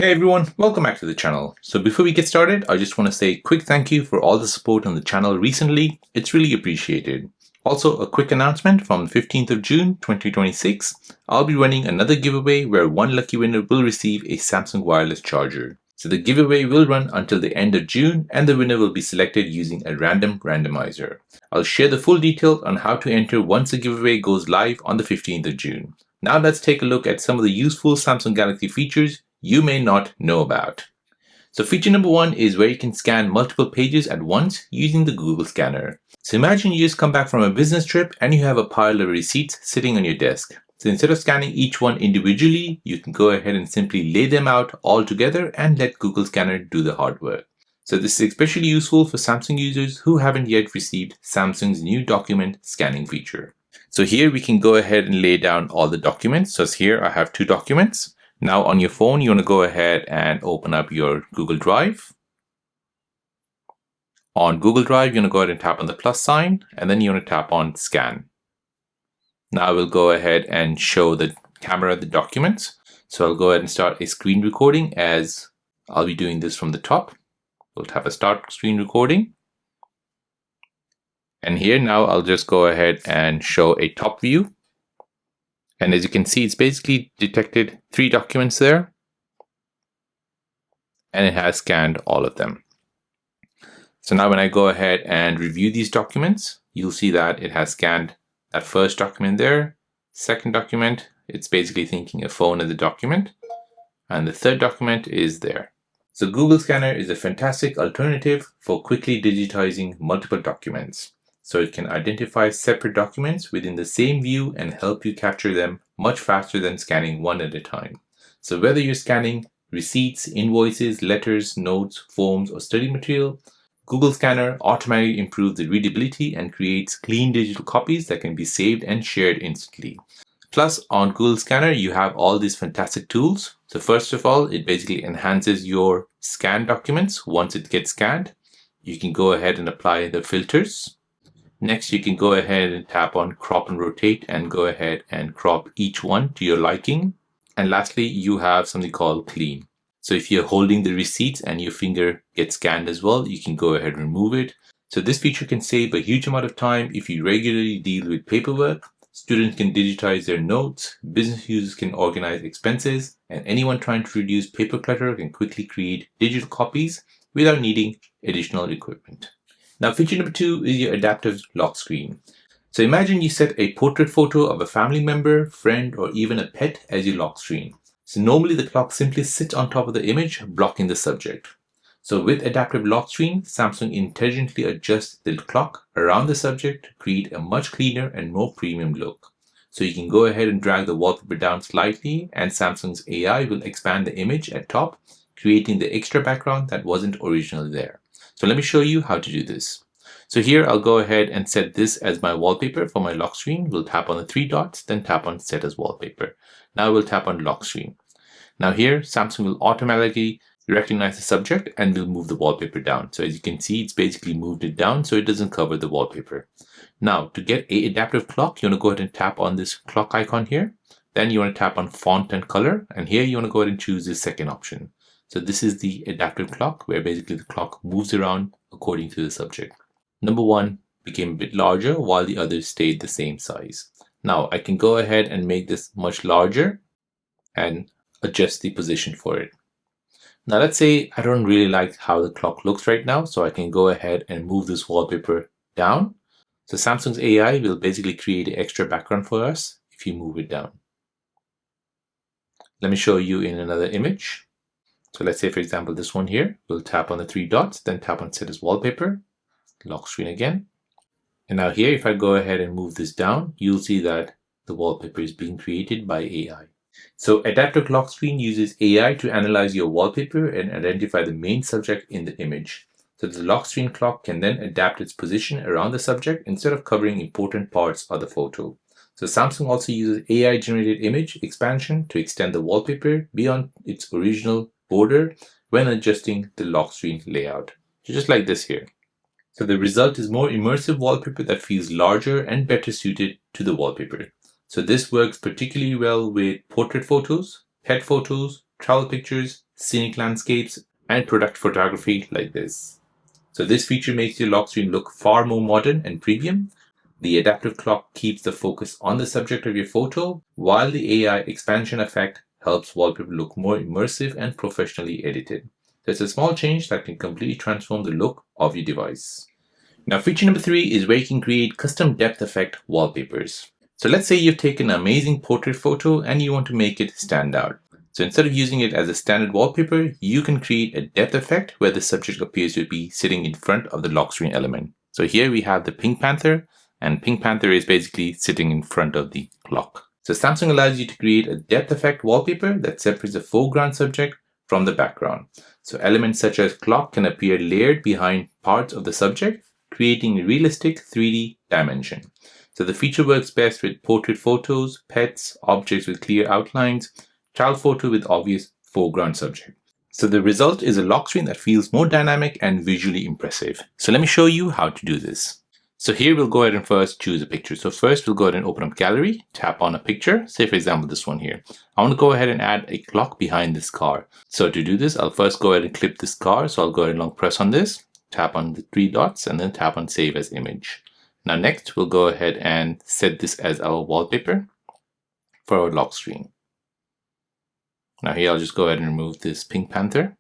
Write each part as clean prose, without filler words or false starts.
Hey everyone, welcome back to the channel. So before we get started, I just want to say a quick thank you for all the support on the channel recently. It's really appreciated. Also, a quick announcement from 15th of June 2026, I'll be running another giveaway where one lucky winner will receive a Samsung wireless charger. So the giveaway will run until the end of June and the winner will be selected using a random randomizer. I'll share the full details on how to enter once the giveaway goes live on the 15th of June. Now let's take a look at some of the useful Samsung Galaxy features you may not know about. So feature number one is where you can scan multiple pages at once using the Google scanner. So imagine you just come back from a business trip and you have a pile of receipts sitting on your desk. So instead of scanning each one individually, you can go ahead and simply lay them out all together and let Google Scanner do the hard work. So this is especially useful for Samsung users who haven't yet received Samsung's new document scanning feature. So here we can go ahead and lay down all the documents. So here I have two documents. Now on your phone, you want to go ahead and open up your Google Drive. On Google Drive, you're going to go ahead and tap on the plus sign, and then you want to tap on Scan. Now I will go ahead and show the camera the documents. So I'll go ahead and start a screen recording as I'll be doing this from the top. We'll tap a start screen recording. And here now I'll just go ahead and show a top view. And as you can see, it's basically detected 3 documents there. And it has scanned all of them. So now when I go ahead and review these documents, you'll see that it has scanned that first document there. Second document, it's basically thinking a phone as a document. And the third document is there. So Google Scanner is a fantastic alternative for quickly digitizing multiple documents. So it can identify separate documents within the same view and help you capture them much faster than scanning one at a time. So whether you're scanning receipts, invoices, letters, notes, forms, or study material, Google Scanner automatically improves the readability and creates clean digital copies that can be saved and shared instantly. Plus, on Google Scanner, you have all these fantastic tools. So first of all, it basically enhances your scanned documents once it gets scanned. You can go ahead and apply the filters. Next, you can go ahead and tap on crop and rotate and go ahead and crop each one to your liking. And lastly, you have something called clean. So if you're holding the receipts and your finger gets scanned as well, you can go ahead and remove it. So this feature can save a huge amount of time if you regularly deal with paperwork. Students can digitize their notes, business users can organize expenses, and anyone trying to reduce paper clutter can quickly create digital copies without needing additional equipment. Now, feature number 2 is your adaptive lock screen. So imagine you set a portrait photo of a family member, friend, or even a pet as your lock screen. So normally the clock simply sits on top of the image, blocking the subject. So with adaptive lock screen, Samsung intelligently adjusts the clock around the subject to create a much cleaner and more premium look. So you can go ahead and drag the wallpaper down slightly, and Samsung's AI will expand the image at top, creating the extra background that wasn't originally there. So let me show you how to do this. So here I'll go ahead and set this as my wallpaper for my lock screen. We'll tap on the 3 dots, then tap on set as wallpaper. Now we'll tap on lock screen. Now here Samsung will automatically recognize the subject and will move the wallpaper down. So as you can see, it's basically moved it down so it doesn't cover the wallpaper. Now to get an adaptive clock, you want to go ahead and tap on this clock icon here. Then you want to tap on font and color. And here you want to go ahead and choose the second option. So this is the adaptive clock where basically the clock moves around according to the subject. Number 1 became a bit larger while the others stayed the same size. Now I can go ahead and make this much larger and adjust the position for it. Now let's say I don't really like how the clock looks right now, so I can go ahead and move this wallpaper down. So Samsung's AI will basically create an extra background for us if you move it down. Let me show you in another image. So let's say, for example, this one here, we'll tap on the 3 dots, then tap on set as wallpaper, lock screen again. And now here, if I go ahead and move this down, you'll see that the wallpaper is being created by AI. So adaptive lock screen uses AI to analyze your wallpaper and identify the main subject in the image. So the lock screen clock can then adapt its position around the subject instead of covering important parts of the photo. So Samsung also uses AI generated image expansion to extend the wallpaper beyond its original border when adjusting the lock screen layout. So just like this here. So the result is more immersive wallpaper that feels larger and better suited to the wallpaper. So this works particularly well with portrait photos, pet photos, travel pictures, scenic landscapes, and product photography like this. So this feature makes your lock screen look far more modern and premium. The adaptive clock keeps the focus on the subject of your photo, while the AI expansion effect helps wallpaper look more immersive and professionally edited. So it's a small change that can completely transform the look of your device. Now, feature number 3 is where you can create custom depth effect wallpapers. So let's say you've taken an amazing portrait photo and you want to make it stand out. So instead of using it as a standard wallpaper, you can create a depth effect where the subject appears to be sitting in front of the lock screen element. So here we have the Pink Panther, and Pink Panther is basically sitting in front of the clock. So Samsung allows you to create a depth effect wallpaper that separates the foreground subject from the background. So elements such as clock can appear layered behind parts of the subject, creating a realistic 3D dimension. So the feature works best with portrait photos, pets, objects with clear outlines, child photo with obvious foreground subject. So the result is a lock screen that feels more dynamic and visually impressive. So let me show you how to do this. So here we'll go ahead and first choose a picture. So first we'll go ahead and open up gallery, tap on a picture, say for example this one here. I want to go ahead and add a clock behind this car. So to do this, I'll first go ahead and clip this car. So I'll go ahead and long press on this, tap on the 3 dots and then tap on save as image. Now next we'll go ahead and set this as our wallpaper for our lock screen. Now here I'll just go ahead and remove this Pink Panther.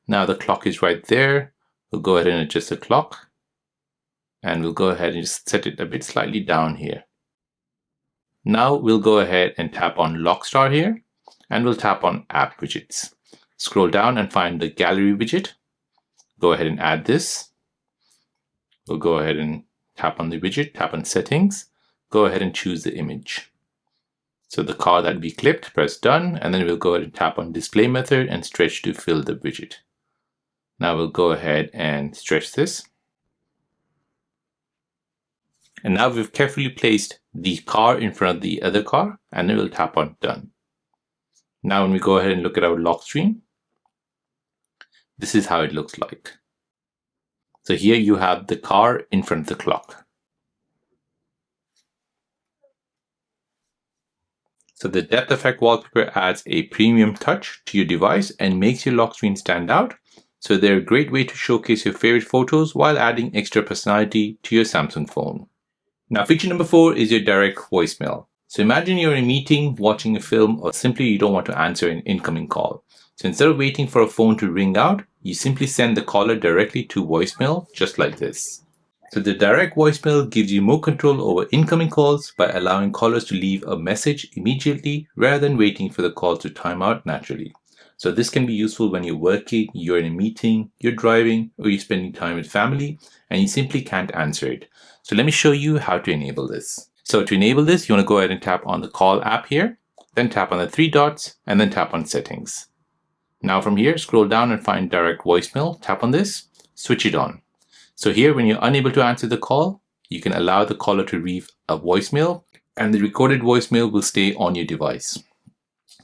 Now the clock is right there. We'll go ahead and adjust the clock. And we'll go ahead and just set it a bit slightly down here. Now we'll go ahead and tap on Lock Star here. And we'll tap on App Widgets. Scroll down and find the Gallery widget. Go ahead and add this. We'll go ahead and tap on the widget, tap on Settings. Go ahead and choose the image. So the car that we clipped, press done, and then we'll go ahead and tap on display method and stretch to fill the widget. Now we'll go ahead and stretch this. And now we've carefully placed the car in front of the other car, and then we'll tap on done. Now when we go ahead and look at our lock screen, this is how it looks like. So here you have the car in front of the clock. So the depth effect wallpaper adds a premium touch to your device and makes your lock screen stand out. So they're a great way to showcase your favorite photos while adding extra personality to your Samsung phone. Now feature number 4 is your direct voicemail. So imagine you're in a meeting, watching a film, or simply you don't want to answer an incoming call. So instead of waiting for a phone to ring out, you simply send the caller directly to voicemail, just like this. So the direct voicemail gives you more control over incoming calls by allowing callers to leave a message immediately rather than waiting for the call to time out naturally. So this can be useful when you're working, you're in a meeting, you're driving, or you're spending time with family, and you simply can't answer it. So let me show you how to enable this. So to enable this, you want to go ahead and tap on the call app here, then tap on the 3 dots, and then tap on settings. Now from here, scroll down and find direct voicemail, tap on this, switch it on. So here, when you're unable to answer the call, you can allow the caller to leave a voicemail, and the recorded voicemail will stay on your device.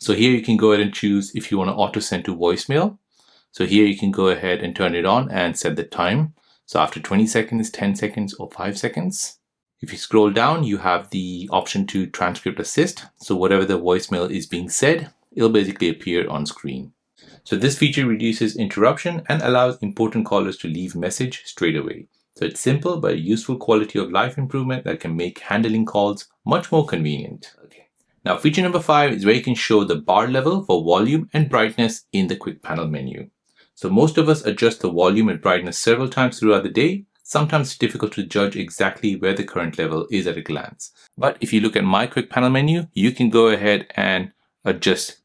So here you can go ahead and choose if you want to auto send to voicemail. So here you can go ahead and turn it on and set the time. So after 20 seconds, 10 seconds, or 5 seconds. If you scroll down, you have the option to transcript assist. So whatever the voicemail is being said, it'll basically appear on screen. So this feature reduces interruption and allows important callers to leave message straight away. So it's simple but a useful quality of life improvement that can make handling calls much more convenient. Okay. Now feature number 5 is where you can show the bar level for volume and brightness in the quick panel menu. So most of us adjust the volume and brightness several times throughout the day. Sometimes it's difficult to judge exactly where the current level is at a glance. But if you look at my quick panel menu, you can go ahead and adjust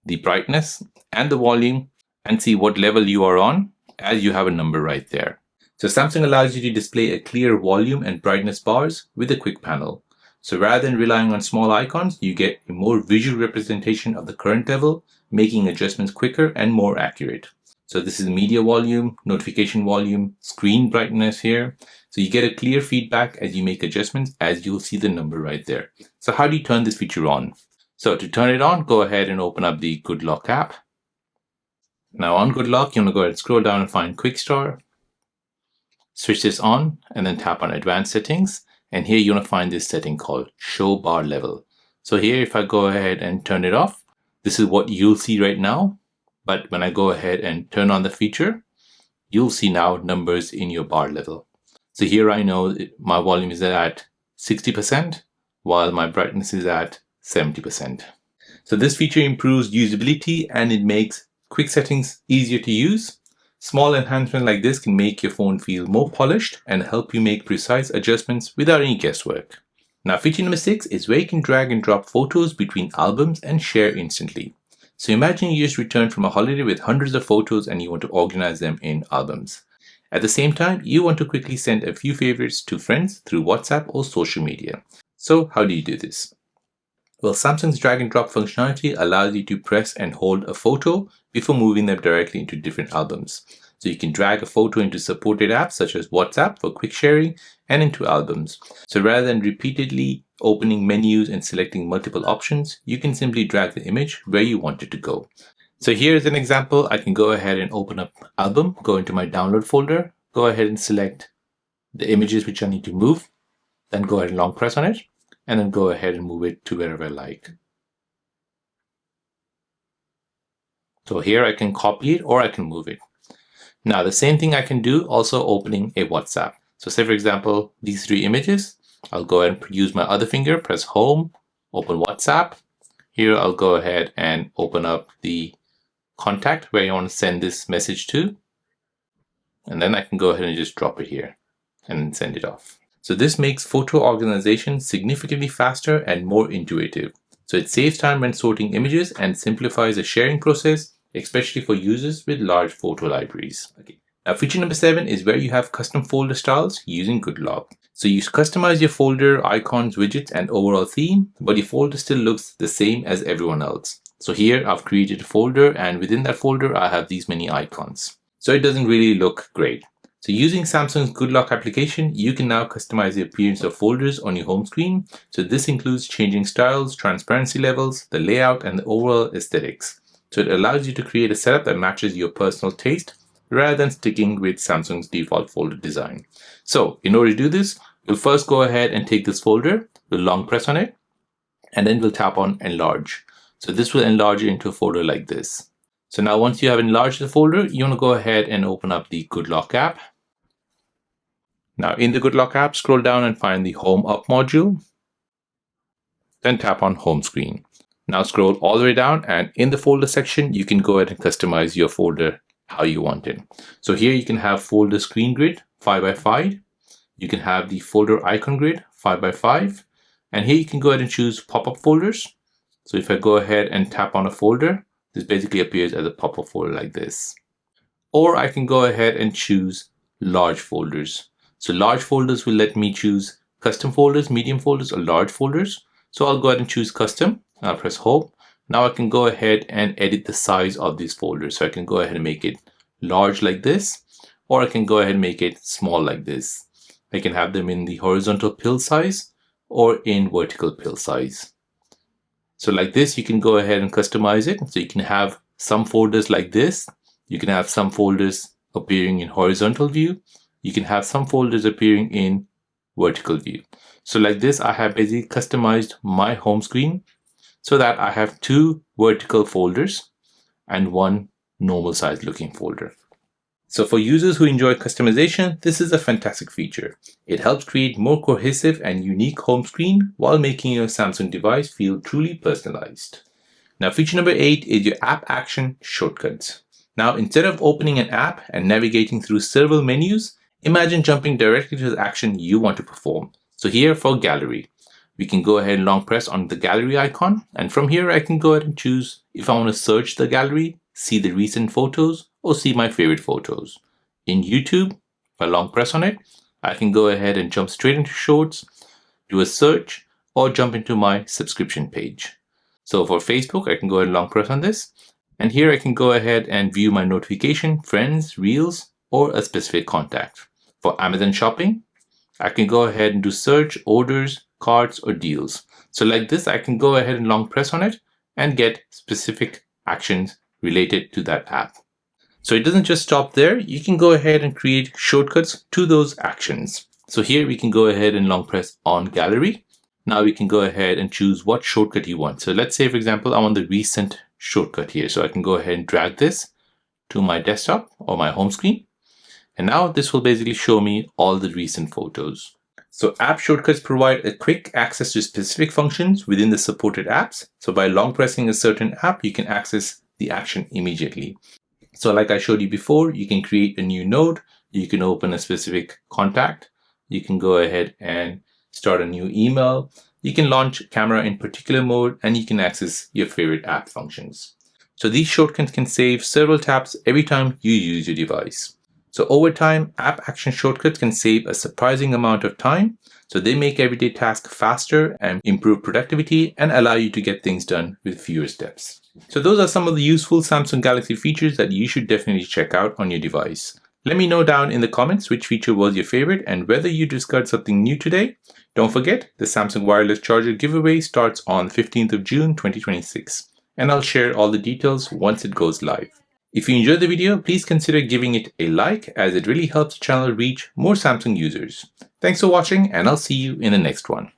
the brightness and the volume and see what level you are on as you have a number right there. So Samsung allows you to display a clear volume and brightness bars with a quick panel. So rather than relying on small icons, you get a more visual representation of the current level, making adjustments quicker and more accurate. So this is media volume, notification volume, screen brightness here. So you get a clear feedback as you make adjustments, as you'll see the number right there. So how do you turn this feature on? So to turn it on, go ahead and open up the Good Lock app. Now on Good Lock, you want to go ahead and scroll down and find Quick Start. Switch this on and then tap on Advanced Settings. And here you want to find this setting called Show Bar Level. So here, if I go ahead and turn it off, This is what you'll see right now. But when I go ahead and turn on the feature, you'll see now numbers in your bar level. So here I know my volume is at 60%, while my brightness is at 70%. So this feature improves usability and it makes quick settings easier to use. Small enhancements like this can make your phone feel more polished and help you make precise adjustments without any guesswork. Now, feature number 6 is where you can drag and drop photos between albums and share instantly. So imagine you just returned from a holiday with hundreds of photos and you want to organize them in albums. At the same time, you want to quickly send a few favorites to friends through WhatsApp or social media. So how do you do this? Well, Samsung's drag and drop functionality allows you to press and hold a photo before moving them directly into different albums. So you can drag a photo into supported apps such as WhatsApp for quick sharing and into albums. So rather than repeatedly opening menus and selecting multiple options, you can simply drag the image where you want it to go. So here's an example. I can go ahead and open up album, go into my download folder, go ahead and select the images which I need to move, then go ahead and long press on it, and then go ahead and move it to wherever I like. So here I can copy it or I can move it. Now the same thing I can do also opening a WhatsApp. So say for example, these 3 images, I'll go ahead and use my other finger, press home, open WhatsApp. Here I'll go ahead and open up the contact where you want to send this message to. And then I can go ahead and just drop it here and send it off. So this makes photo organization significantly faster and more intuitive. So it saves time when sorting images and simplifies the sharing process, especially for users with large photo libraries. Okay. Now feature number 7 is where you have custom folder styles using GoodLock. So you customize your folder, icons, widgets, and overall theme, but your folder still looks the same as everyone else. So here I've created a folder and within that folder I have these many icons. So it doesn't really look great. So using Samsung's GoodLock application, you can now customize the appearance of folders on your home screen. So this includes changing styles, transparency levels, the layout, and the overall aesthetics. So it allows you to create a setup that matches your personal taste rather than sticking with Samsung's default folder design. So in order to do this, we'll first go ahead and take this folder, we'll long press on it, and then we'll tap on enlarge. So this will enlarge it into a folder like this. So now once you have enlarged the folder, you want to go ahead and open up the GoodLock app. Now in the GoodLock app, scroll down and find the Home Up module. Then tap on Home Screen. Now scroll all the way down and in the folder section, you can go ahead and customize your folder how you want it. So here you can have folder screen grid 5x5. You can have the folder icon grid 5x5. And here you can go ahead and choose pop-up folders. So if I go ahead and tap on a folder, this basically appears as a pop-up folder like this. Or I can go ahead and choose large folders. So large folders will let me choose custom folders, medium folders, or large folders. So I'll go ahead and choose custom. I'll press home. Now I can go ahead and edit the size of these folders. So I can go ahead and make it large like this, or I can go ahead and make it small like this. I can have them in the horizontal pill size or in vertical pill size. So like this, you can go ahead and customize it. So you can have some folders like this. You can have some folders appearing in horizontal view. You can have some folders appearing in vertical view. So like this, I have basically customized my home screen so that I have 2 vertical folders and 1 normal size looking folder. So for users who enjoy customization, this is a fantastic feature. It helps create more cohesive and unique home screen while making your Samsung device feel truly personalized. Now feature number 8 is your app action shortcuts. Now instead of opening an app and navigating through several menus, imagine jumping directly to the action you want to perform. So here for gallery, we can go ahead and long press on the gallery icon. And from here, I can go ahead and choose if I want to search the gallery, see the recent photos, or see my favorite photos. In YouTube, if I long press on it, I can go ahead and jump straight into shorts, do a search, or jump into my subscription page. So for Facebook, I can go ahead and long press on this. And here I can go ahead and view my notification, friends, reels, or a specific contact. For Amazon shopping, I can go ahead and do search, orders, cards, or deals. So like this, I can go ahead and long press on it and get specific actions related to that app. So it doesn't just stop there. You can go ahead and create shortcuts to those actions. So here we can go ahead and long press on gallery. Now we can go ahead and choose what shortcut you want. So let's say, for example, I want the recent shortcut here. So I can go ahead and drag this to my desktop or my home screen. And now this will basically show me all the recent photos. So app shortcuts provide a quick access to specific functions within the supported apps. So by long pressing a certain app, you can access the action immediately. So like I showed you before, you can create a new node, you can open a specific contact, you can go ahead and start a new email, you can launch camera in particular mode, and you can access your favorite app functions. So these shortcuts can save several taps every time you use your device. So over time, app action shortcuts can save a surprising amount of time. So they make everyday tasks faster and improve productivity and allow you to get things done with fewer steps. So those are some of the useful Samsung Galaxy features that you should definitely check out on your device. Let me know down in the comments which feature was your favorite and whether you discovered something new today. Don't forget, the Samsung wireless charger giveaway starts on 15th of June 2026, and I'll share all the details once it goes live. If you enjoyed the video, please consider giving it a like, as it really helps the channel reach more Samsung users. Thanks for watching, and I'll see you in the next one.